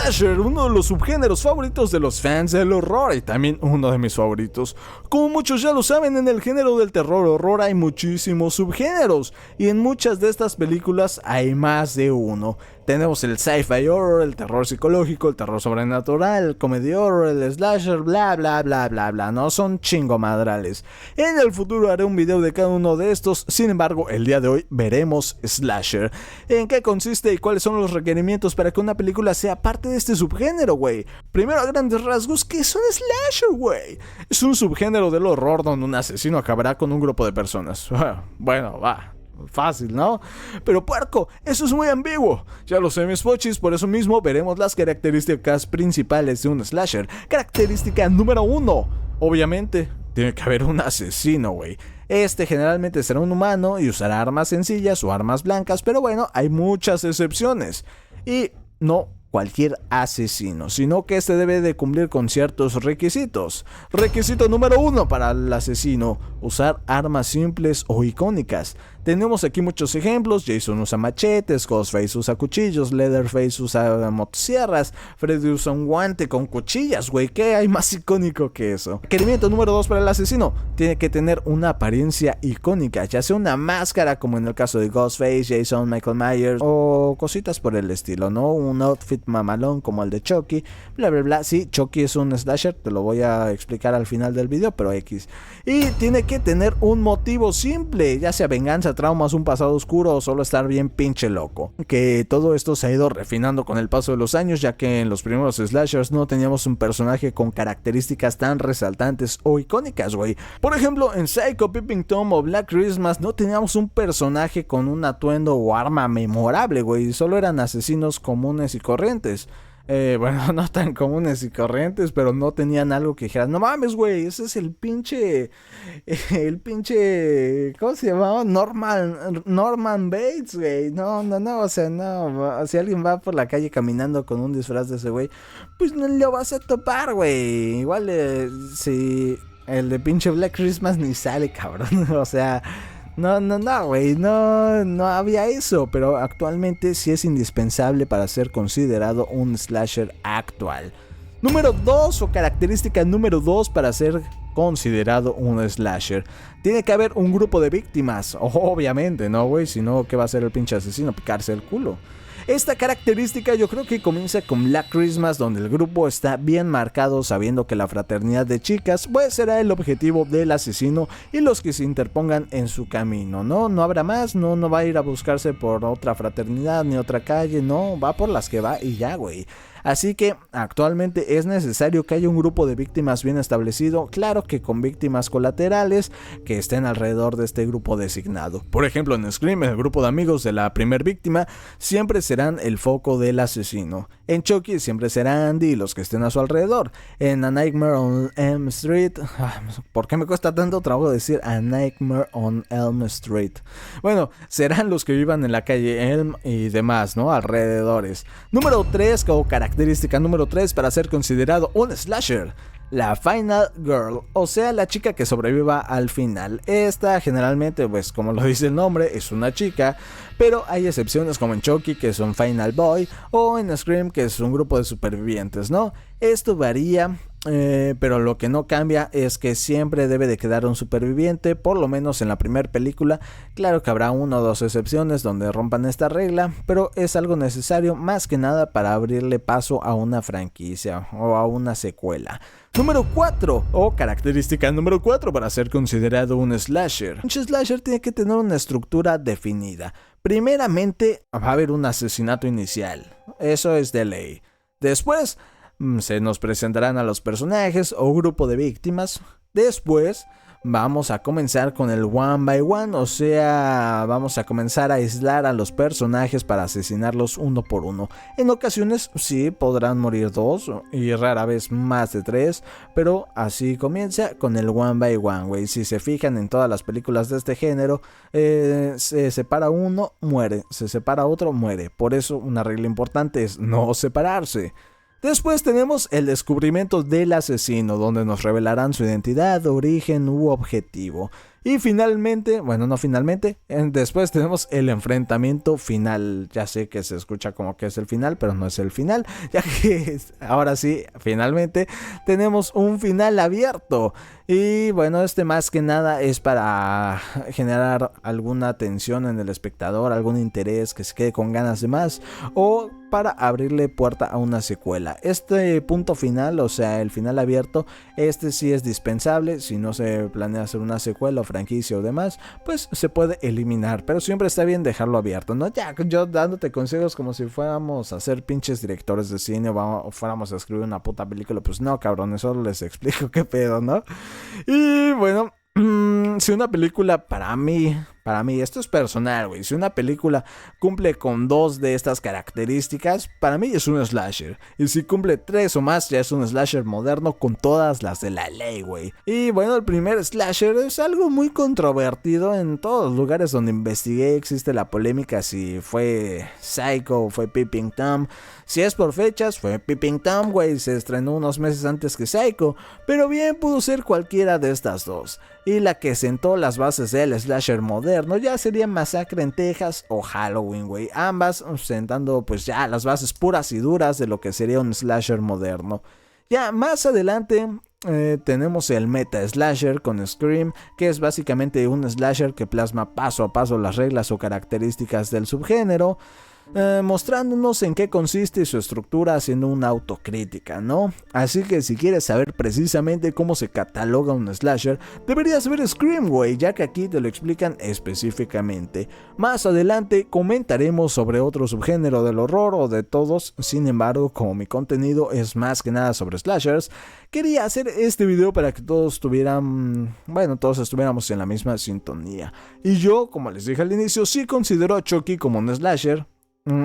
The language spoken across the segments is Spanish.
slasher, uno de los subgéneros favoritos de los fans del horror y también uno de mis favoritos. Como muchos ya lo saben, en el género del terror horror hay muchísimos subgéneros y en muchas de estas películas hay más de uno. Tenemos el sci-fi horror, el terror psicológico, el terror sobrenatural, el comedy horror, el slasher, bla bla bla bla bla, no son chingomadrales. En el futuro haré un video de cada uno de estos, sin embargo el día de hoy veremos slasher. ¿En qué consiste y cuáles son los requerimientos para que una película sea parte de este subgénero, güey? Primero, a grandes rasgos, ¿qué es un slasher, güey? Es un subgénero del horror donde un asesino acabará con un grupo de personas. Bueno, va. Fácil, ¿no? Pero puerco, eso es muy ambiguo. Ya lo sé, mis pochis, por eso mismo veremos las características principales de un slasher. Característica número 1. Obviamente, tiene que haber un asesino, güey. Este generalmente será un humano y usará armas sencillas o armas blancas, pero bueno, hay muchas excepciones. Y no cualquier asesino, sino que este debe de cumplir con ciertos requisitos. Requisito número 1 para el asesino: usar armas simples o icónicas. Tenemos aquí muchos ejemplos: Jason usa machetes, Ghostface usa cuchillos, Leatherface usa motosierras, Freddy usa un guante con cuchillas, güey, ¿qué hay más icónico que eso? Requerimiento número 2 para el asesino: tiene que tener una apariencia icónica, ya sea una máscara como en el caso de Ghostface, Jason, Michael Myers o cositas por el estilo, ¿no? Un outfit mamalón como el de Chucky, bla bla bla. Sí, Chucky es un slasher, te lo voy a explicar al final del video, pero X. Y tiene que tener un motivo simple, ya sea venganza, traumas, un pasado oscuro o solo estar bien pinche loco. Que todo esto se ha ido refinando con el paso de los años, ya que en los primeros slashers no teníamos un personaje con características tan resaltantes o icónicas, güey. Por ejemplo, en Psycho, Peeping Tom o Black Christmas no teníamos un personaje con un atuendo o arma memorable, güey. Solo eran asesinos comunes y corrientes. Bueno, no tan comunes y corrientes, pero no tenían algo que dijeran: no mames, güey, ese es el pinche, ¿cómo se llamaba? Norman Bates, güey. No, o sea, no, si alguien va por la calle caminando con un disfraz de ese güey, pues no lo vas a topar, güey. Igual, si el de pinche Black Christmas ni sale, cabrón, o sea... No, güey, no había eso, pero actualmente sí es indispensable para ser considerado un slasher actual. Número 2 o característica número 2 para ser considerado un slasher: tiene que haber un grupo de víctimas, obviamente, ¿no, güey? Si no, ¿qué va a hacer el pinche asesino? Picarse el culo. Esta característica yo creo que comienza con Black Christmas, donde el grupo está bien marcado, sabiendo que la fraternidad de chicas pues será el objetivo del asesino y los que se interpongan en su camino, ¿no? No habrá más, no va a ir a buscarse por otra fraternidad ni otra calle, no, va por las que va y ya, güey. Así que actualmente es necesario que haya un grupo de víctimas bien establecido, claro que con víctimas colaterales que estén alrededor de este grupo designado. Por ejemplo, en Scream, el grupo de amigos de la primer víctima siempre serán el foco del asesino. En Chucky siempre será Andy y los que estén a su alrededor. En A Nightmare on Elm Street... ¿Por qué me cuesta tanto trabajo decir A Nightmare on Elm Street? Bueno, serán los que vivan en la calle Elm y demás, ¿no? Alrededores. Número 3, o característica número 3 para ser considerado un slasher: la Final Girl, o sea, la chica que sobreviva al final. Esta generalmente, pues como lo dice el nombre, es una chica, pero hay excepciones como en Chucky, que es un Final Boy, o en Scream, que es un grupo de supervivientes, ¿no? Esto varía, pero lo que no cambia es que siempre debe de quedar un superviviente, por lo menos en la primera película. Claro que habrá una o dos excepciones donde rompan esta regla, pero es algo necesario más que nada para abrirle paso a una franquicia o a una secuela. Número 4, o característica número 4 para ser considerado un slasher: un slasher tiene que tener una estructura definida. Primeramente va a haber un asesinato inicial, eso es de ley. Después se nos presentarán a los personajes o grupo de víctimas. Después vamos a comenzar con el one by one, o sea, vamos a comenzar a aislar a los personajes para asesinarlos uno por uno. En ocasiones sí podrán morir 2 y rara vez más de 3, pero así comienza con el one by one, güey. Si se fijan en todas las películas de este género, se separa uno, muere, se separa otro, muere. Por eso una regla importante es no separarse. Después tenemos el descubrimiento del asesino, donde nos revelarán su identidad, origen u objetivo. Y finalmente, bueno, no finalmente, después tenemos el enfrentamiento final. Ya sé que se escucha como que es el final, pero no es el final, ya que ahora sí, finalmente tenemos un final abierto. Y bueno, más que nada es para generar alguna tensión en el espectador, algún interés, que se quede con ganas de más, o para abrirle puerta a una secuela. Este punto final, o sea, el final abierto, sí es dispensable. Si no se planea hacer una secuela o franquicia o demás, pues se puede eliminar, pero siempre está bien dejarlo abierto, ¿no? Ya yo dándote consejos como si fuéramos a ser pinches directores de cine o fuéramos a escribir una puta película, pues no, cabrón, solo les explico qué pedo, ¿no? Y bueno, si una película para mí, esto es personal, güey. Si una película cumple con 2 de estas características, para mí es un slasher. Y si cumple 3 o más, ya es un slasher moderno con todas las de la ley, güey. Y bueno, el primer slasher es algo muy controvertido. En todos los lugares donde investigué existe la polémica si fue Psycho o fue Peeping Tom. Si es por fechas, fue Peeping Tom, güey. Se estrenó unos meses antes que Psycho. Pero bien pudo ser cualquiera de estas dos. Y la que sentó las bases del slasher moderno ya sería Masacre en Texas o Halloween, güey. Ambas sentando pues ya las bases puras y duras de lo que sería un slasher moderno. Ya más adelante tenemos el meta slasher con Scream, que es básicamente un slasher que plasma paso a paso las reglas o características del subgénero, mostrándonos en qué consiste su estructura, haciendo una autocrítica, ¿no? Así que si quieres saber precisamente cómo se cataloga un slasher, deberías ver Scream, güey, ya que aquí te lo explican específicamente. Más adelante comentaremos sobre otro subgénero del horror o de todos. Sin embargo, como mi contenido es más que nada sobre slashers, quería hacer este video para que todos estuviéramos en la misma sintonía. Y yo, como les dije al inicio, sí considero a Chucky como un slasher.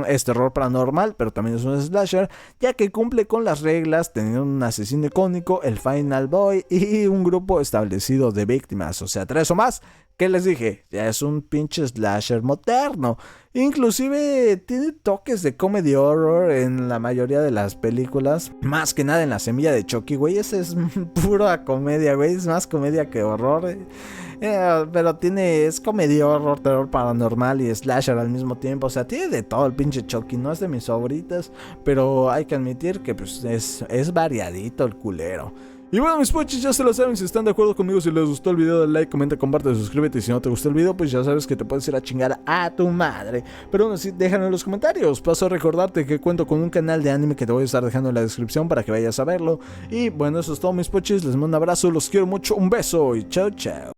Es terror paranormal, pero también es un slasher, ya que cumple con las reglas, teniendo un asesino icónico, el Final Boy y un grupo establecido de víctimas, o sea, 3 o más. ¿Qué les dije? Ya es un pinche slasher moderno. Inclusive tiene toques de comedy horror en la mayoría de las películas. Más que nada en La Semilla de Chucky, güey. Ese es pura comedia, güey. Es más comedia que horror. Pero es comedia, horror, terror paranormal y slasher al mismo tiempo. O sea, tiene de todo el pinche Chucky. No es de mis favoritas, pero hay que admitir que pues, es variadito el culero. Y bueno, mis pochis, ya se lo saben. Si están de acuerdo conmigo, si les gustó el video, dale like, comenta, comparte, suscríbete. Y si no te gustó el video, pues ya sabes que te puedes ir a chingar a tu madre. Pero aún así, déjalo en los comentarios. Paso a recordarte que cuento con un canal de anime que te voy a estar dejando en la descripción para que vayas a verlo. Y bueno, eso es todo, mis pochis. Les mando un abrazo, los quiero mucho, un beso y chao, chao.